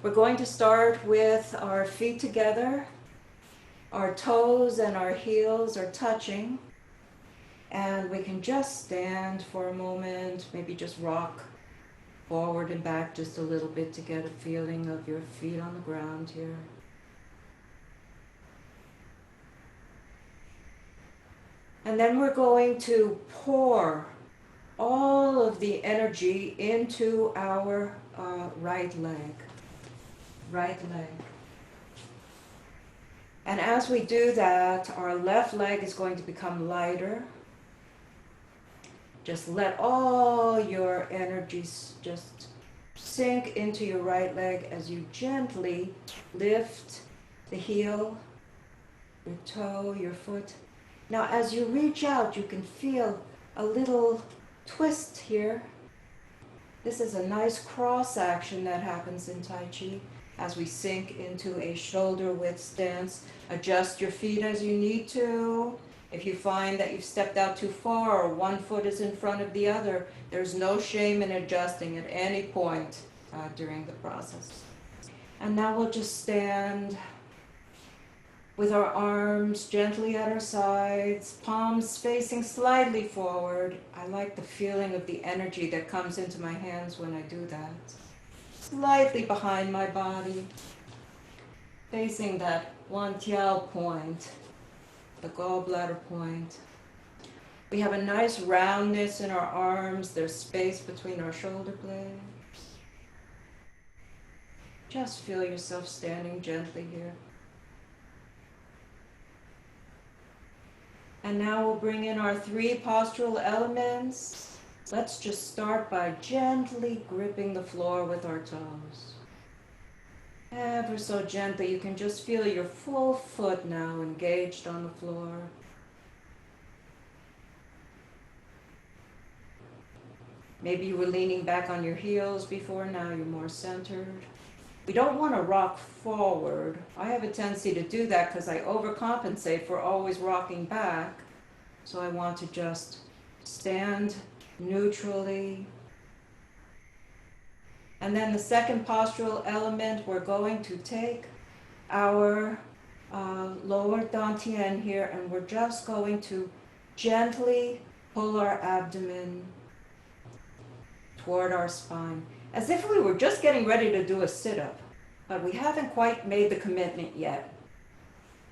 We're going to start with our feet together. Our toes and our heels are touching. And we can just stand for a moment, maybe just rock forward and back just a little bit to get a feeling of your feet on the ground here. And then we're going to pour all of the energy into our right leg. And as we do that, our left leg is going to become lighter. Just let all your energies just sink into your right leg as you gently lift the heel, your toe, your foot. Now as you reach out, you can feel a little twist here. This is a nice cross action that happens in Tai Chi as we sink into a shoulder width stance. Adjust your feet as you need to. If you find that you've stepped out too far or one foot is in front of the other, there's no shame in adjusting at any point during the process. And now we'll just stand with our arms gently at our sides, palms facing slightly forward. I like the feeling of the energy that comes into my hands when I do that. Slightly behind my body, facing that Wantiao point, the gallbladder point. We have a nice roundness in our arms. There's space between our shoulder blades. Just feel yourself standing gently here. And now we'll bring in our 3 postural elements. Let's just start by gently gripping the floor with our toes. Ever so gently, you can just feel your full foot now engaged on the floor. Maybe you were leaning back on your heels before, now you're more centered. We don't want to rock forward. I have a tendency to do that because I overcompensate for always rocking back. So I want to just stand neutrally. And then the second postural element, we're going to take our lower dantian here and we're just going to gently pull our abdomen toward our spine, as if we were just getting ready to do a sit-up, but we haven't quite made the commitment yet.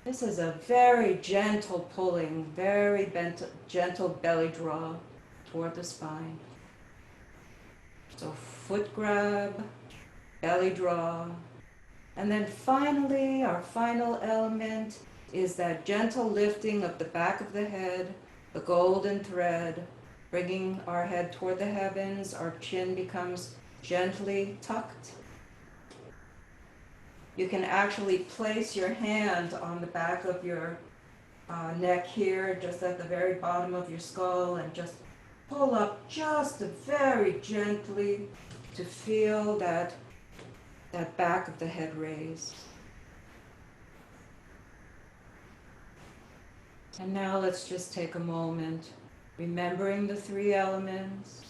This is a very gentle pulling, very gentle belly draw toward the spine. So foot grab, belly draw, and then finally our final element is that gentle lifting of the back of the head, the golden thread, bringing our head toward the heavens. Our chin becomes gently tucked. You can actually place your hand on the back of your neck here, just at the very bottom of your skull, and just pull up just very gently to feel that back of the head raise. And now let's just take a moment, remembering the 3 elements,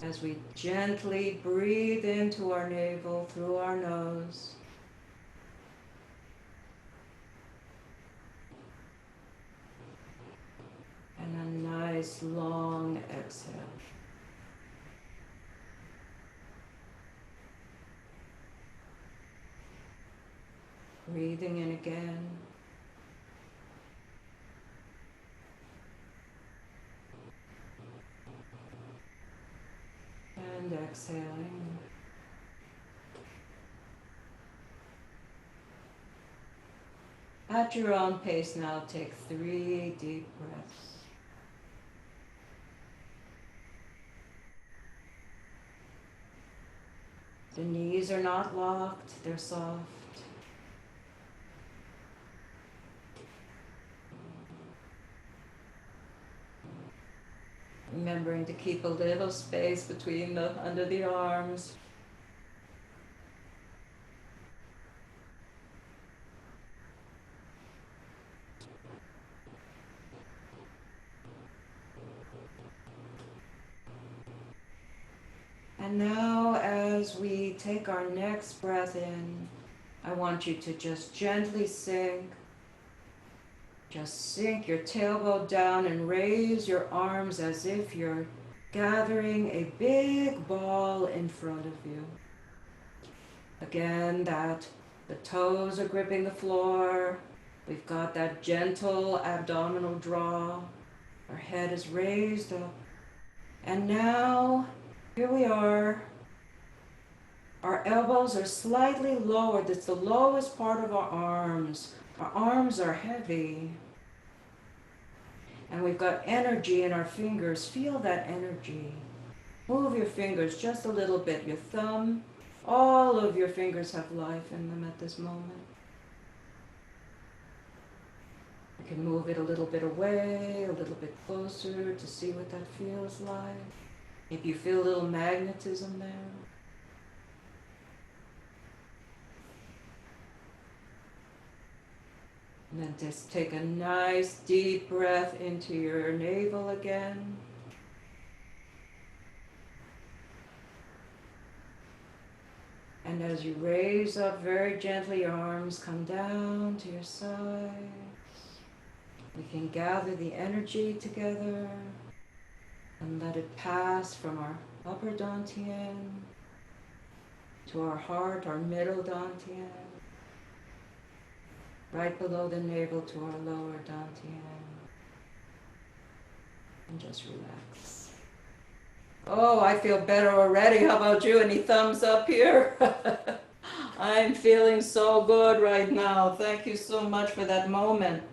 as we gently breathe into our navel through our nose. And a nice long exhale. Breathing in again. And exhaling. At your own pace now, take 3 deep breaths. The knees are not locked, they're soft. Remembering to keep a little space between under the arms. And now as we we take our next breath in, I want you to just gently sink. Just sink your tailbone down and raise your arms as if you're gathering a big ball in front of you. Again, that the toes are gripping the floor. We've got that gentle abdominal draw. Our head is raised up. And now, here we are. Our elbows are slightly lowered. It's the lowest part of our arms. Our arms are heavy. And we've got energy in our fingers. Feel that energy. Move your fingers just a little bit. Your thumb, all of your fingers have life in them at this moment. You can move it a little bit away, a little bit closer to see what that feels like. If you feel a little magnetism there. And then just take a nice deep breath into your navel again. And as you raise up very gently, your arms come down to your sides. We can gather the energy together and let it pass from our upper dantian to our heart, our middle dantian. Right below the navel to our lower dantian. And just relax. Oh, I feel better already. How about you? Any thumbs up here? I'm feeling so good right now. Thank you so much for that moment.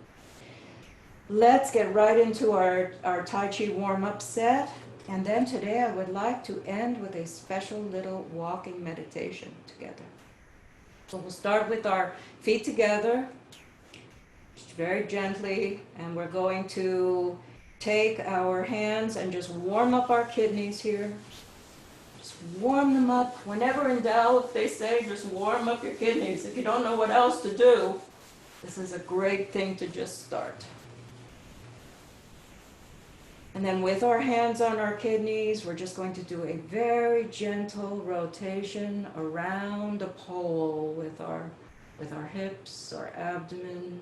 Let's get right into our Tai Chi Warm-Up Set. And then today I would like to end with a special little walking meditation together. So we'll start with our feet together. Very gently, and we're going to take our hands and just warm up our kidneys here. Just warm them up. Whenever in doubt, they say just warm up your kidneys. If you don't know what else to do, this is a great thing to just start. And then with our hands on our kidneys, we're just going to do a very gentle rotation around the pole with our hips, our abdomen.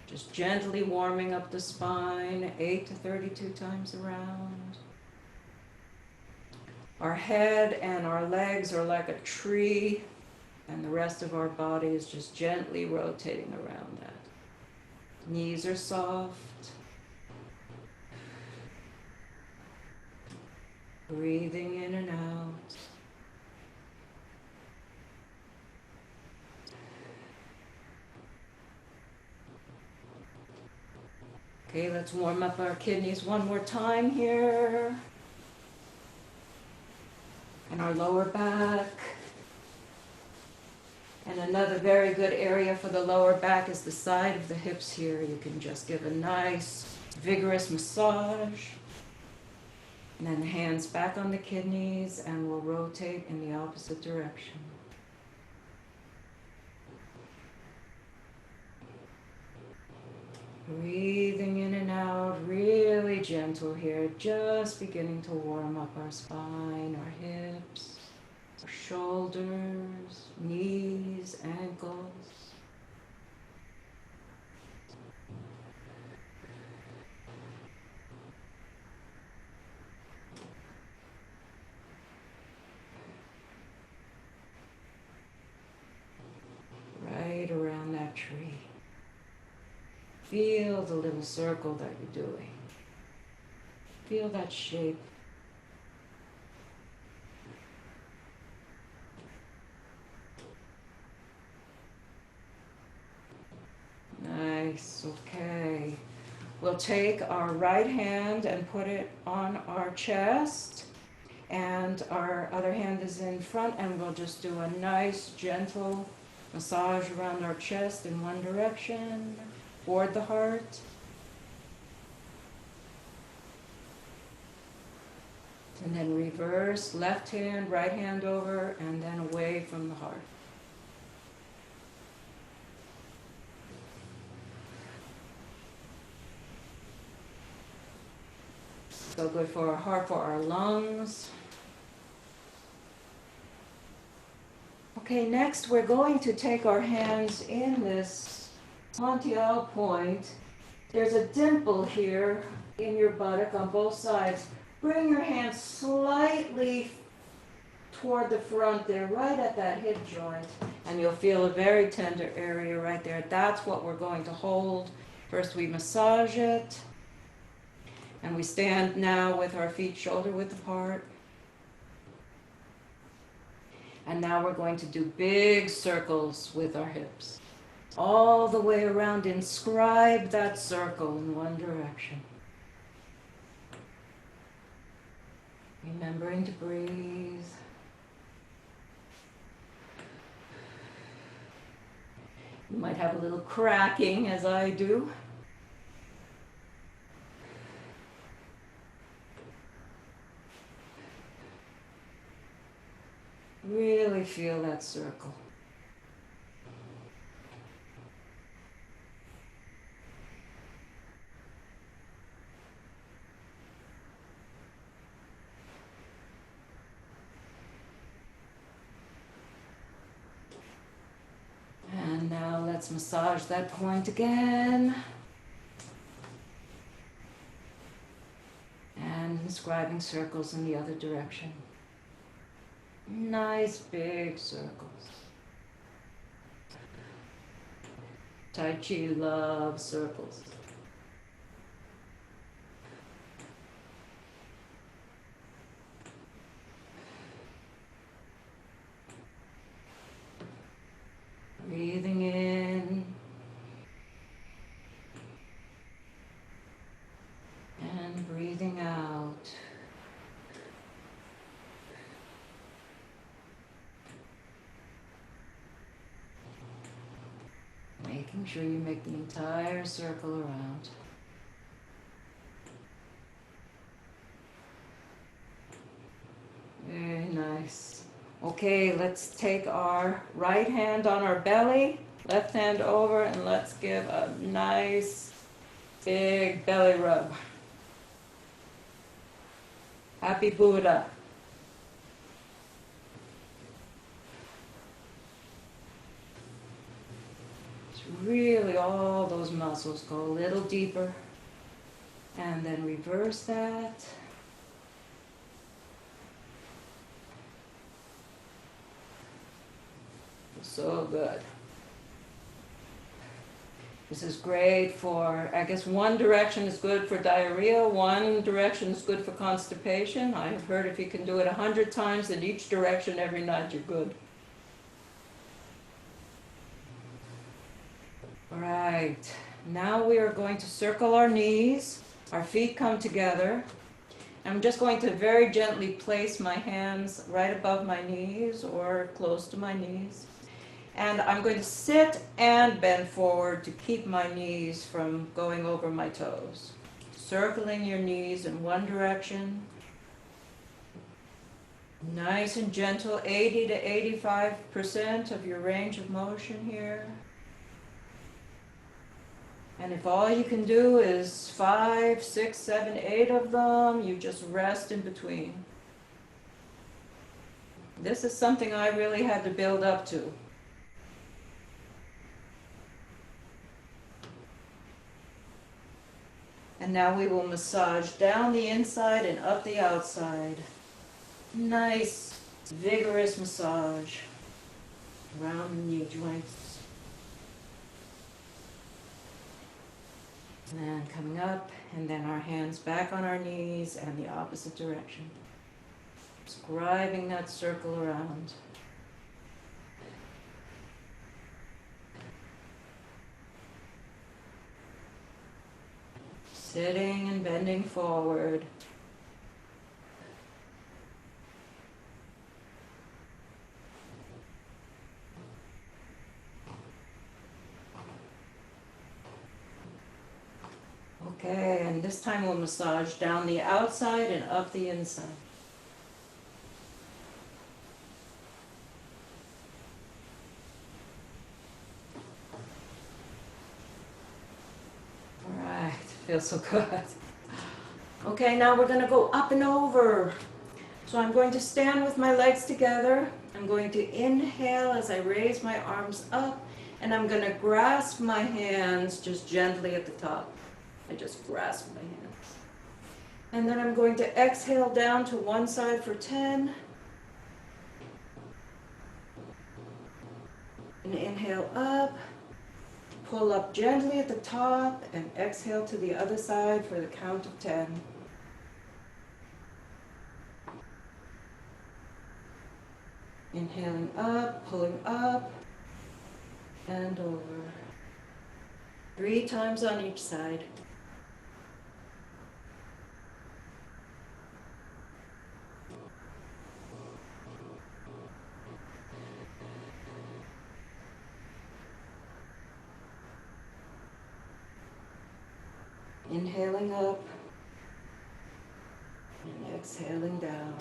Just gently warming up the spine, 8 to 32 times around. Our head and our legs are like a tree, and the rest of our body is just gently rotating around that. Knees are soft. Breathing in and out. Okay, let's warm up our kidneys one more time here. And our lower back. And another very good area for the lower back is the side of the hips here. You can just give a nice, vigorous massage. And then hands back on the kidneys, and we'll rotate in the opposite direction. Breathing in and out, really gentle here, just beginning to warm up our spine, our hips, our shoulders, knees, ankles. Right around that tree. Feel the little circle that you're doing. Feel that shape. Nice, okay. We'll take our right hand and put it on our chest, and our other hand is in front, and we'll just do a nice, gentle massage around our chest in one direction. Toward the heart. And then reverse, left hand, right hand over, and then away from the heart. So good for our heart, for our lungs. Okay, next we're going to take our hands in this Pontial point. There's a dimple here in your buttock on both sides. Bring your hands slightly toward the front there, right at that hip joint, and you'll feel a very tender area right there. That's what we're going to hold. First we massage it, and we stand now with our feet shoulder width apart. And now we're going to do big circles with our hips. All the way around, inscribe that circle in one direction. Remembering to breathe. You might have a little cracking as I do. Really feel that circle. And now let's massage that point again. And inscribing circles in the other direction. Nice big circles. Tai Chi loves circles. Breathing in and breathing out. Making sure you make the entire circle around. Very nice. Okay, let's take our right hand on our belly, left hand over, and let's give a nice big belly rub. Happy Buddha. Really, all those muscles go a little deeper, and then reverse that. So good. This is great for, I guess one direction is good for diarrhea, one direction is good for constipation. I have heard if you can do it 100 times in each direction every night, you're good. All right, now we are going to circle our knees. Our feet come together. I'm just going to very gently place my hands right above my knees or close to my knees. And I'm going to sit and bend forward to keep my knees from going over my toes. Circling your knees in one direction. Nice and gentle, 80 to 85% of your range of motion here. And if all you can do is 5, 6, 7, 8 of them, you just rest in between. This is something I really had to build up to. And now we will massage down the inside and up the outside. Nice, vigorous massage around the knee joints. And then coming up, and then our hands back on our knees and the opposite direction. Scribing that circle around. Sitting and bending forward. Okay, and this time we'll massage down the outside and up the inside. All right, feels so good. Okay, now we're going to go up and over. So I'm going to stand with my legs together, I'm going to inhale as I raise my arms up, and I'm going to grasp my hands just gently at the top. I just grasp my hands. And then I'm going to exhale down to one side for 10. And inhale up, pull up gently at the top, and exhale to the other side for the count of 10. Inhaling up, pulling up, and over. 3 times on each side. Inhaling up and exhaling down.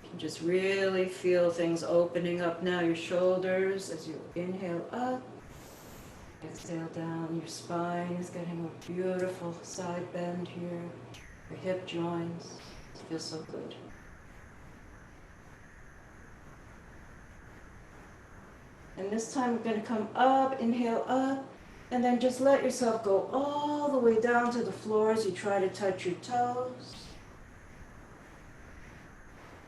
You can just really feel things opening up now. Your shoulders as you inhale up, exhale down. Your spine is getting a beautiful side bend here. Your hip joints feel so good. And this time we're going to come up, inhale up, and then just let yourself go all the way down to the floor as you try to touch your toes.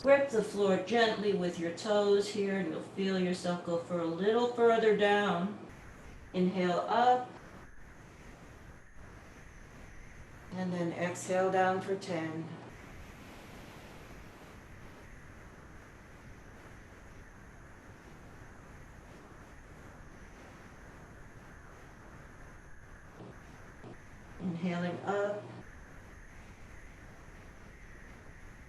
Grip the floor gently with your toes here, and you'll feel yourself go for a little further down. Inhale up, and then exhale down for 10. Inhaling up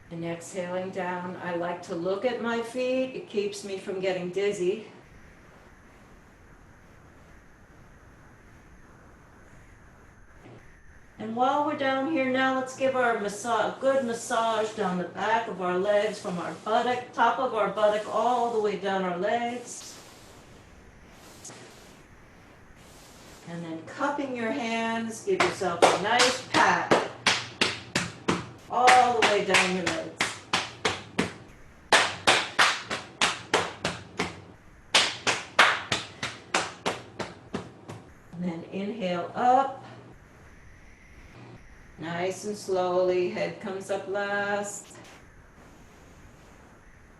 and exhaling down. I like to look at my feet. It keeps me from getting dizzy. And while we're down here now, let's give our a good massage down the back of our legs, from our buttock, top of our buttock, all the way down our legs. And then cupping your hands, give yourself a nice pat all the way down your legs. And then inhale up, nice and slowly, head comes up last.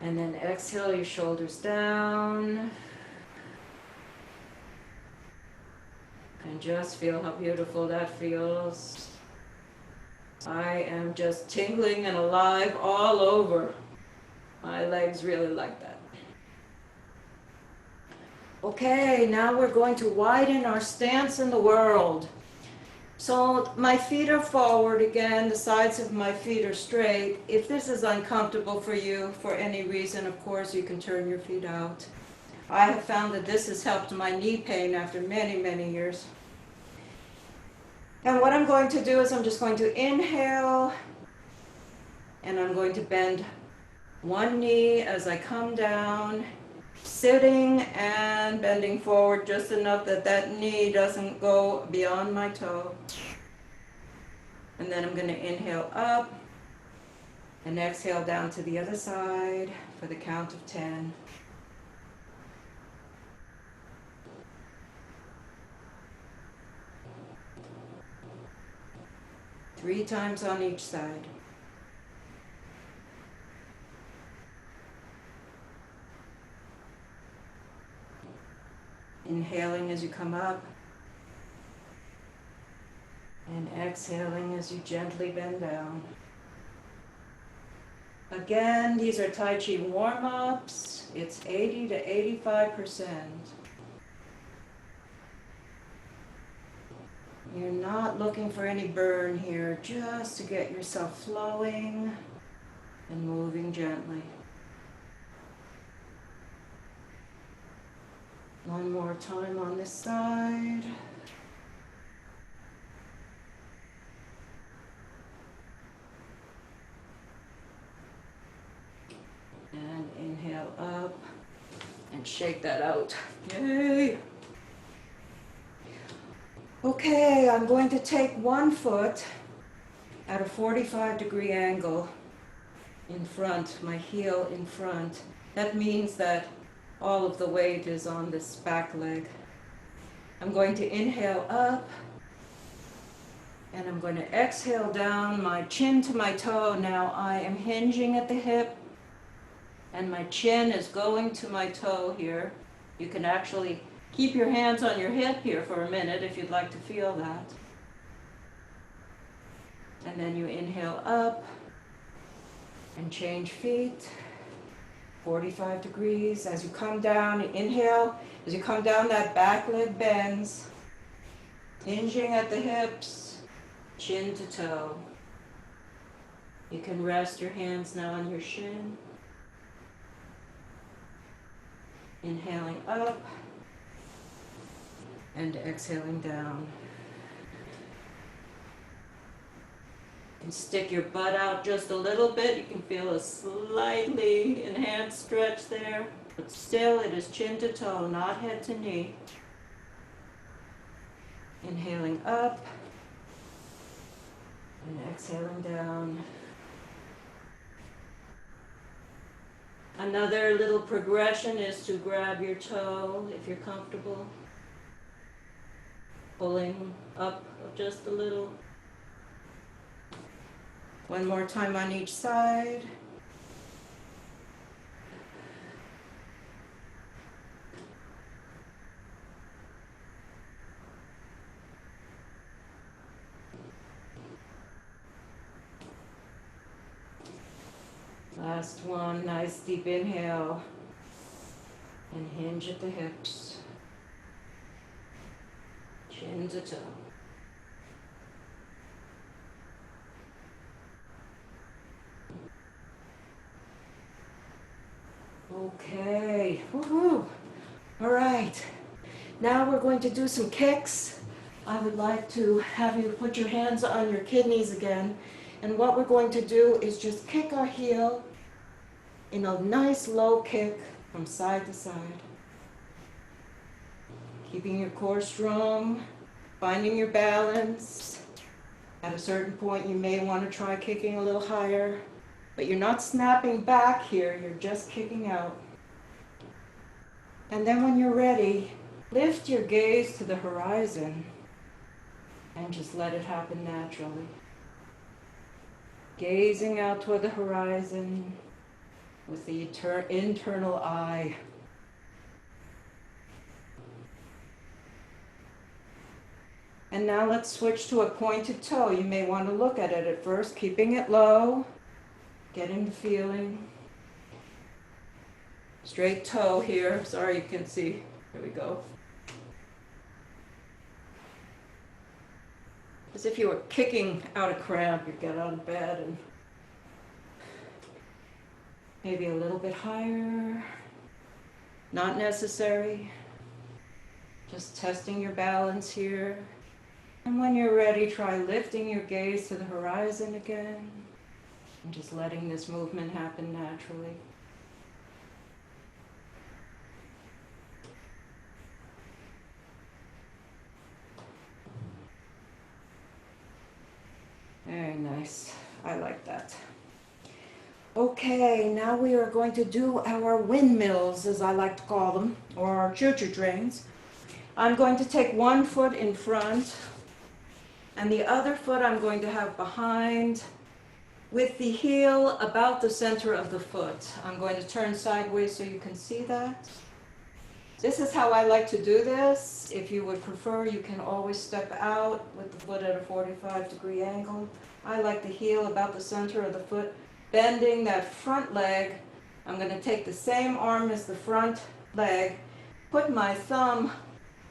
And then exhale your shoulders down. And just feel how beautiful that feels. I am just tingling and alive all over. My legs really like that. Okay, now we're going to widen our stance in the world. So my feet are forward again, the sides of my feet are straight. If this is uncomfortable for you for any reason, of course, you can turn your feet out. I have found that this has helped my knee pain after many, many years. And what I'm going to do is I'm just going to inhale, and I'm going to bend one knee as I come down, sitting and bending forward just enough that that knee doesn't go beyond my toe. And then I'm going to inhale up and exhale down to the other side for the count of 10. Three times on each side. Inhaling as you come up, and exhaling as you gently bend down. Again, these are Tai Chi warm-ups. It's 80 to 85%. You're not looking for any burn here, just to get yourself flowing and moving gently. One more time on this side. And inhale up and shake that out. Yay! Okay, I'm going to take one foot at a 45-degree angle in front, my heel in front. That means that all of the weight is on this back leg. I'm going to inhale up, and I'm going to exhale down, my chin to my toe. Now I am hinging at the hip, and my chin is going to my toe here. You can actually keep your hands on your hip here for a minute if you'd like to feel that. And then you inhale up and change feet, 45 degrees. As you come down, you inhale. As you come down, that back leg bends, hinging at the hips, chin to toe. You can rest your hands now on your shin. Inhaling up and exhaling down. You can stick your butt out just a little bit. You can feel a slightly enhanced stretch there, but still it is chin to toe, not head to knee. Inhaling up and exhaling down. Another little progression is to grab your toe if you're comfortable, pulling up just a little. One more time on each side. Last one, nice deep inhale, and hinge at the hips, chin to toe. Okay, woohoo! All right, now we're going to do some kicks. I would like to have you put your hands on your kidneys again, and what we're going to do is just kick our heel in a nice low kick from side to side. Keeping your core strong, finding your balance. At a certain point you may want to try kicking a little higher, but you're not snapping back here, you're just kicking out. And then when you're ready, lift your gaze to the horizon and just let it happen naturally. Gazing out toward the horizon with the internal eye. And now let's switch to a pointed toe. You may want to look at it at first, keeping it low, getting the feeling. Straight toe here. Sorry, you can see. Here we go. As if you were kicking out a cramp. You get out of bed and maybe a little bit higher. Not necessary. Just testing your balance here. And when you're ready, try lifting your gaze to the horizon again and just letting this movement happen naturally. Very nice. I like that. Okay, now we are going to do our windmills, as I like to call them, or our choo-choo trains. I'm going to take one foot in front, and the other foot I'm going to have behind, with the heel about the center of the foot. I'm going to turn sideways so you can see that. This is how I like to do this. If you would prefer, you can always step out with the foot at a 45-degree angle. I like the heel about the center of the foot, bending that front leg. I'm going to take the same arm as the front leg, put my thumb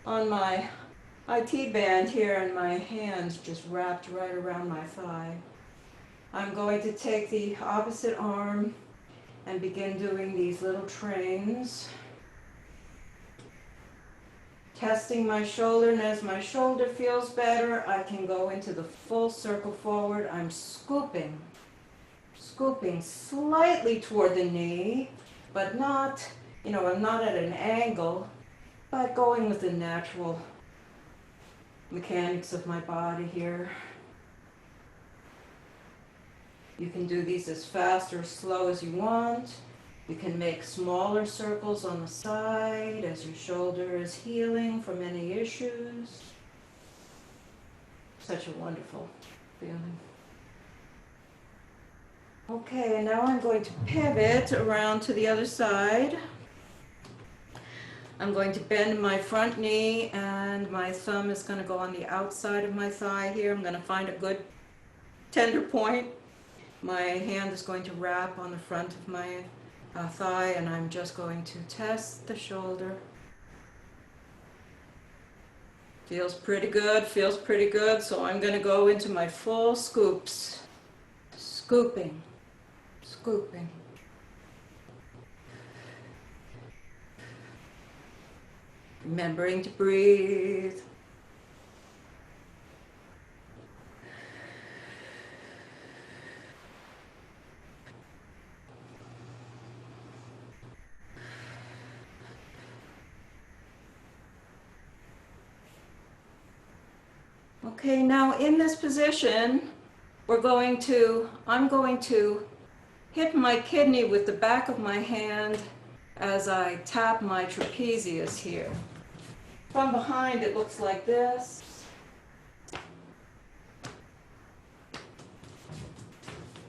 on my IT band here, and my hands just wrapped right around my thigh. I'm going to take the opposite arm and begin doing these little trains. Testing my shoulder, and as my shoulder feels better, I can go into the full circle forward. I'm scooping slightly toward the knee, but not, I'm not at an angle, but going with the natural mechanics of my body here. You can do these as fast or slow as you want. You can make smaller circles on the side as your shoulder is healing from any issues. Such a wonderful feeling. Okay, and now I'm going to pivot around to the other side. I'm going to bend my front knee and my thumb is going to go on the outside of my thigh here. I'm going to find a good tender point. My hand is going to wrap on the front of my thigh, and I'm just going to test the shoulder. Feels pretty good, so I'm going to go into my full scoops. Scooping, scooping. Remembering to breathe. Okay, now in this position, I'm going to hit my kidney with the back of my hand as I tap my trapezius here. From behind, it looks like this.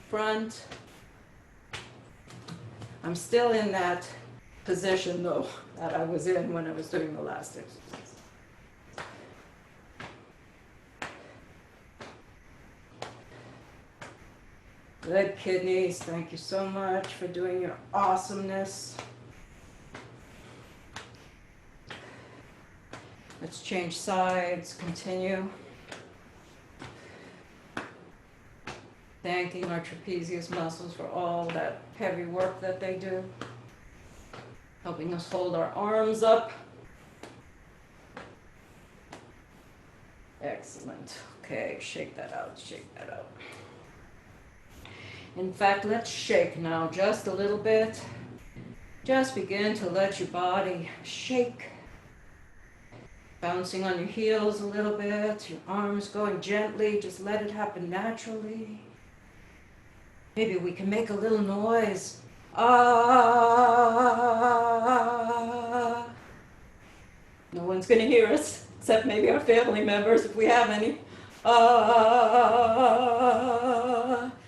Front. I'm still in that position, though, that I was in when I was doing the last exercise. Good kidneys, thank you so much for doing your awesomeness. Let's change sides, continue. Thanking our trapezius muscles for all that heavy work that they do. Helping us hold our arms up. Excellent. Okay, shake that out, shake that out. In fact, let's shake now just a little bit. Just begin to let your body shake. Bouncing on your heels a little bit, your arms going gently, just let it happen naturally. Maybe we can make a little noise. Ah. No one's going to hear us, except maybe our family members, if we have any. Ah.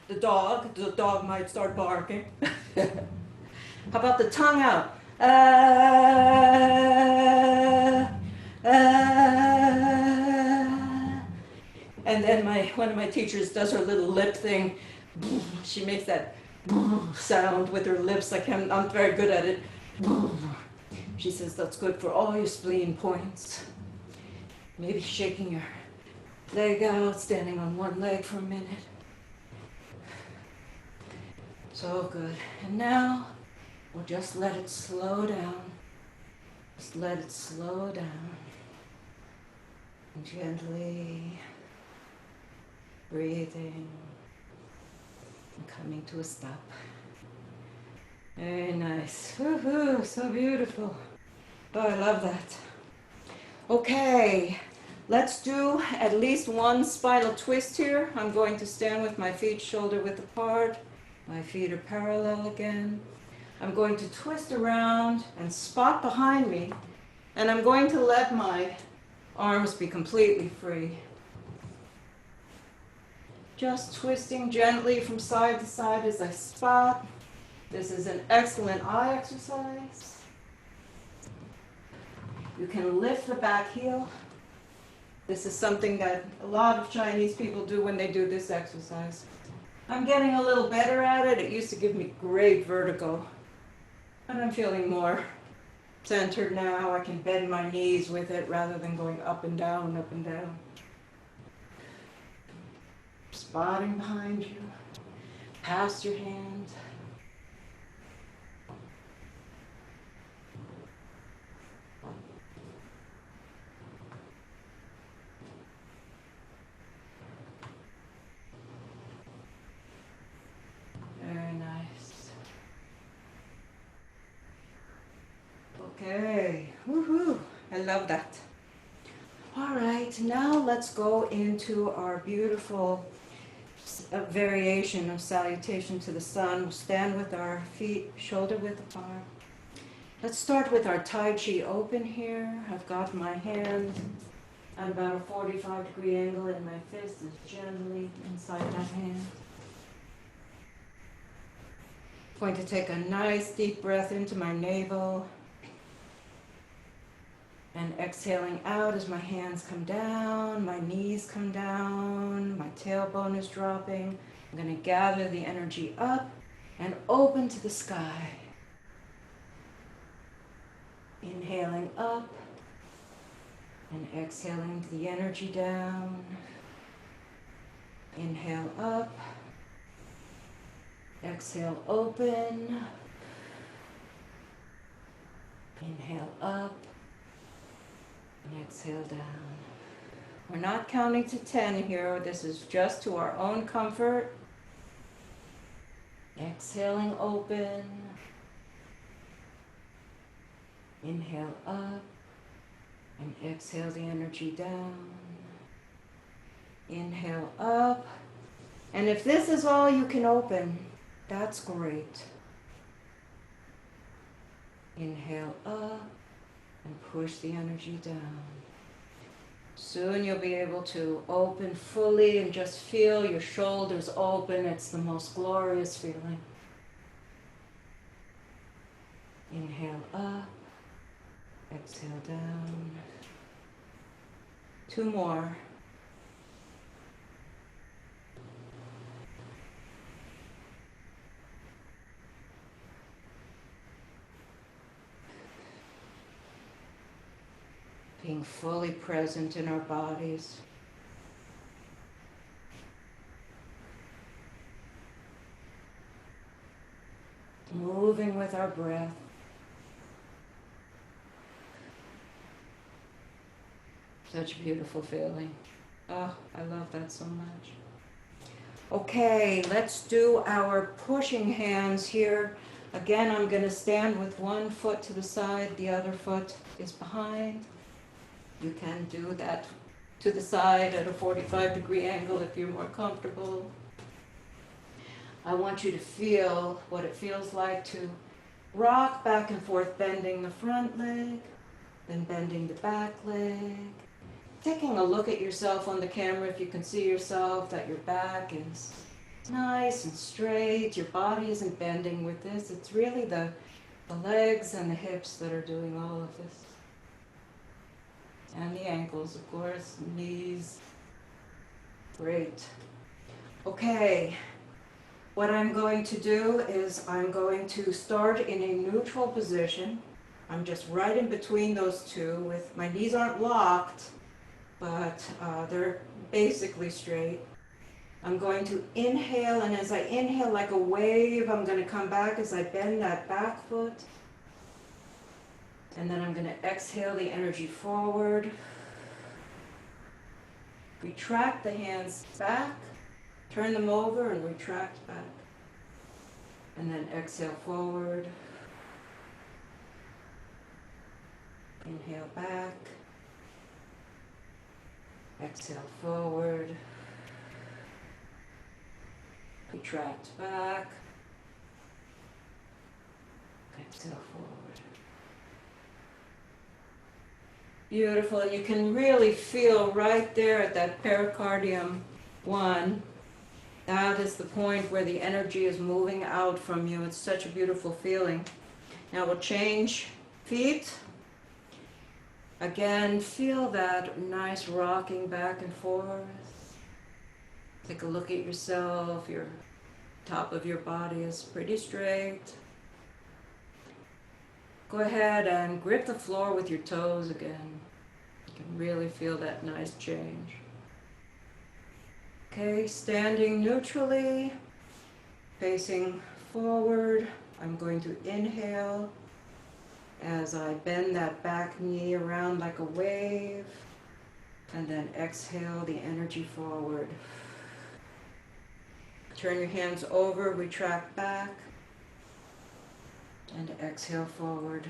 The dog might start barking. How about the tongue out? And then one of my teachers does her little lip thing. She makes that sound with her lips. I'm not very good at it. She says that's good for all your spleen points. Maybe shaking your leg out, standing on one leg for a minute. So good. And now we'll just let it slow down. Just let it slow down. And gently breathing and coming to a stop. Very nice. Woohoo, so beautiful. Oh, I love that. Okay, let's do at least one spinal twist here. I'm going to stand with my feet shoulder width apart. My feet are parallel again. I'm going to twist around and spot behind me, and I'm going to let my arms be completely free. Just twisting gently from side to side as I spot. This is an excellent eye exercise. You can lift the back heel. This is something that a lot of Chinese people do when they do this exercise. I'm getting a little better at it. It used to give me great vertigo. But I'm feeling more centered now. I can bend my knees with it rather than going up and down, up and down. Spotting behind you. Pass your hand. Very nice. Okay, woohoo, I love that. All right, now let's go into our beautiful a variation of salutation to the sun. We'll stand with our feet shoulder width apart. Let's start with our Tai Chi open here. I've got my hand at about a 45-degree angle and my fist is gently inside that hand. I'm going to take a nice deep breath into my navel and exhaling out as my hands come down, my knees come down, my tailbone is dropping. I'm going to gather the energy up and open to the sky. Inhaling up and exhaling the energy down. Inhale up. Exhale open. Inhale up. And exhale down. We're not counting to 10 here. This is just to our own comfort. Exhaling open. Inhale up and exhale the energy down. Inhale up. And if this is all you can open, that's great. Inhale up and push the energy down. Soon you'll be able to open fully and just feel your shoulders open. It's the most glorious feeling. Inhale up. Exhale down. 2 more. Being fully present in our bodies. Moving with our breath. Such a beautiful feeling. Oh, I love that so much. Okay, let's do our pushing hands here. Again, I'm going to stand with one foot to the side, the other foot is behind. You can do that to the side at a 45-degree angle if you're more comfortable. I want you to feel what it feels like to rock back and forth, bending the front leg, then bending the back leg. Taking a look at yourself on the camera, if you can see yourself, that your back is nice and straight, your body isn't bending with this. It's really the legs and the hips that are doing all of this. And the ankles, of course, knees. Great. Okay, what I'm going to do is I'm going to start in a neutral position. I'm just right in between those two with my knees aren't locked, but they're basically straight. I'm going to inhale, and as I inhale like a wave, I'm going to come back as I bend that back foot. And then I'm going to exhale the energy forward. Retract the hands back, turn them over and retract back. And then exhale forward. Inhale back. Exhale forward. Retract back. Exhale forward. Beautiful. You can really feel right there at that pericardium 1. That is the point where the energy is moving out from you. It's such a beautiful feeling. Now we'll change feet. Again, feel that nice rocking back and forth. Take a look at yourself. Your top of your body is pretty straight. Go ahead and grip the floor with your toes again. You can really feel that nice change. Okay, standing neutrally, facing forward. I'm going to inhale as I bend that back knee around like a wave, and then exhale the energy forward. Turn your hands over, retract back, and exhale forward.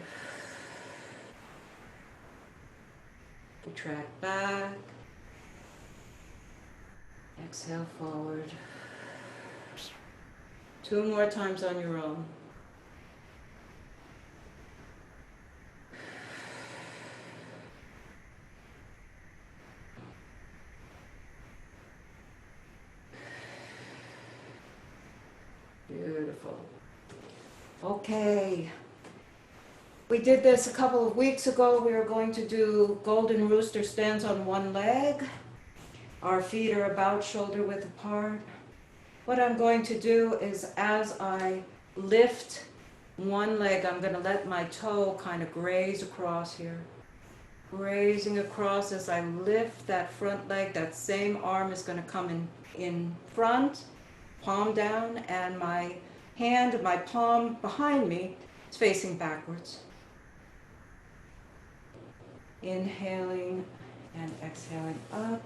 Retract back, exhale forward. 2 more times on your own. Beautiful. Okay. We did this a couple of weeks ago. We were going to do golden rooster stands on one leg. Our feet are about shoulder width apart. What I'm going to do is as I lift one leg, I'm going to let my toe kind of graze across here. Grazing across as I lift that front leg. That same arm is going to come in front, palm down, and my hand, my palm behind me is facing backwards. Inhaling and exhaling up.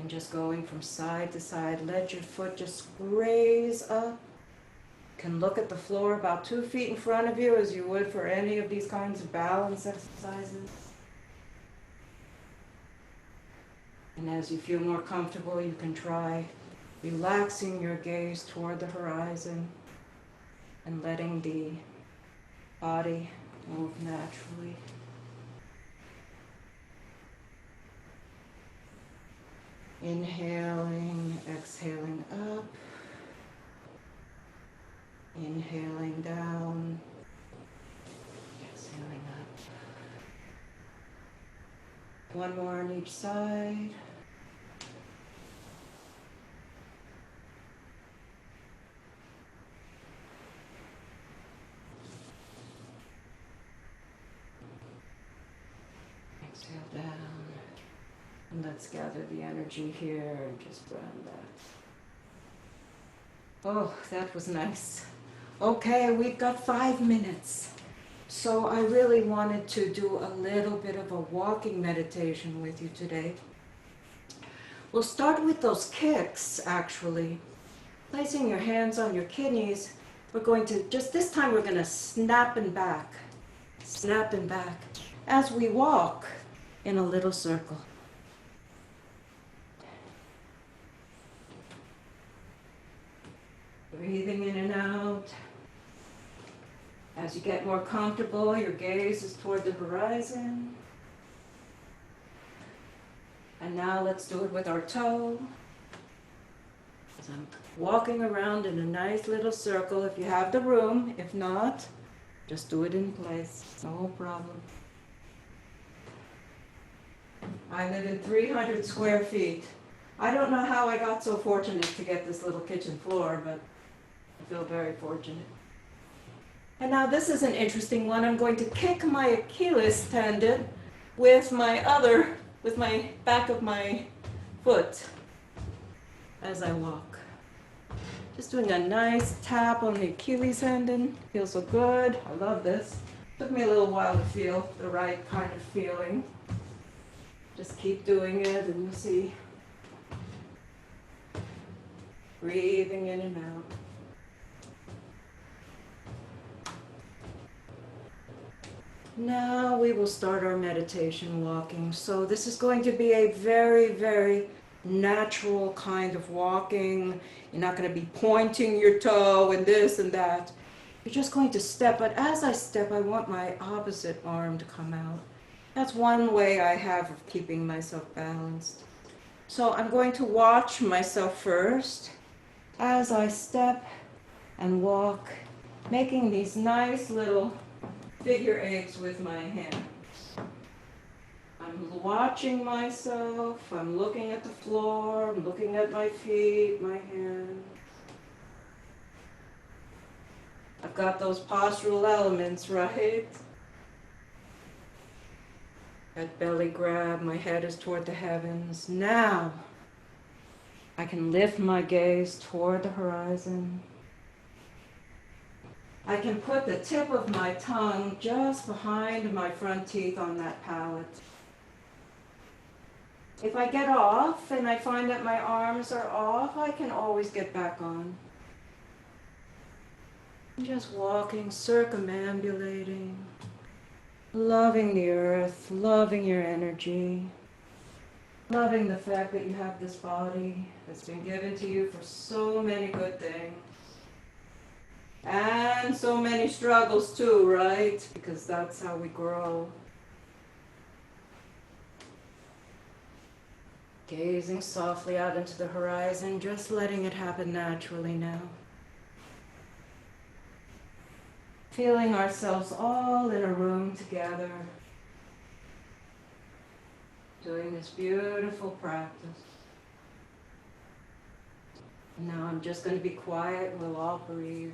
And just going from side to side. Let your foot just graze up. You can look at the floor about 2 feet in front of you as you would for any of these kinds of balance exercises. And as you feel more comfortable, you can try relaxing your gaze toward the horizon and letting the body move naturally. Inhaling, exhaling up. Inhaling down. Exhaling up. One more on each side. Exhale down. And let's gather the energy here and just ground that. Oh, that was nice. Okay, we've got 5 minutes. So I really wanted to do a little bit of a walking meditation with you today. We'll start with those kicks, actually. Placing your hands on your kidneys. We're going to, just this time we're going to snap and back. Snap and back. As we walk in a little circle. Breathing in and out. As you get more comfortable, your gaze is toward the horizon. And now let's do it with our toe. As I'm walking around in a nice little circle, if you have the room. If not, just do it in place. No problem. I live in 300 square feet. I don't know how I got so fortunate to get this little kitchen floor, but I feel very fortunate. And now this is an interesting one. I'm going to kick my Achilles tendon with my back of my foot as I walk. Just doing a nice tap on the Achilles tendon. Feels so good. I love this. Took me a little while to feel the right kind of feeling. Just keep doing it and you'll see. Breathing in and out. Now we will start our meditation walking. So this is going to be a very, very natural kind of walking. You're not going to be pointing your toe and this and that. You're just going to step, but as I step, I want my opposite arm to come out. That's one way I have of keeping myself balanced. So I'm going to watch myself first as I step and walk, making these nice little figure eights with my hands. I'm watching myself, I'm looking at the floor, I'm looking at my feet, my hands. I've got those postural elements, right? That belly grab, my head is toward the heavens. Now, I can lift my gaze toward the horizon. I can put the tip of my tongue just behind my front teeth on that palate. If I get off and I find that my arms are off, I can always get back on. Just walking, circumambulating, loving the earth, loving your energy. Loving the fact that you have this body that's been given to you for so many good things. And so many struggles too, right? Because that's how we grow. Gazing softly out into the horizon, just letting it happen naturally now. Feeling ourselves all in a room together, doing this beautiful practice. Now I'm just going to be quiet, we'll all breathe.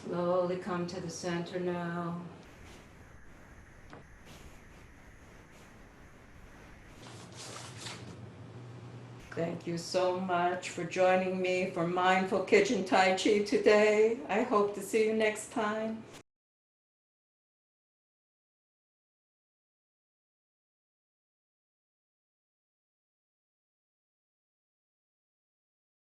Slowly come to the center now. Thank you so much for joining me for Mindful Kitchen Tai Chi today. I hope to see you next time.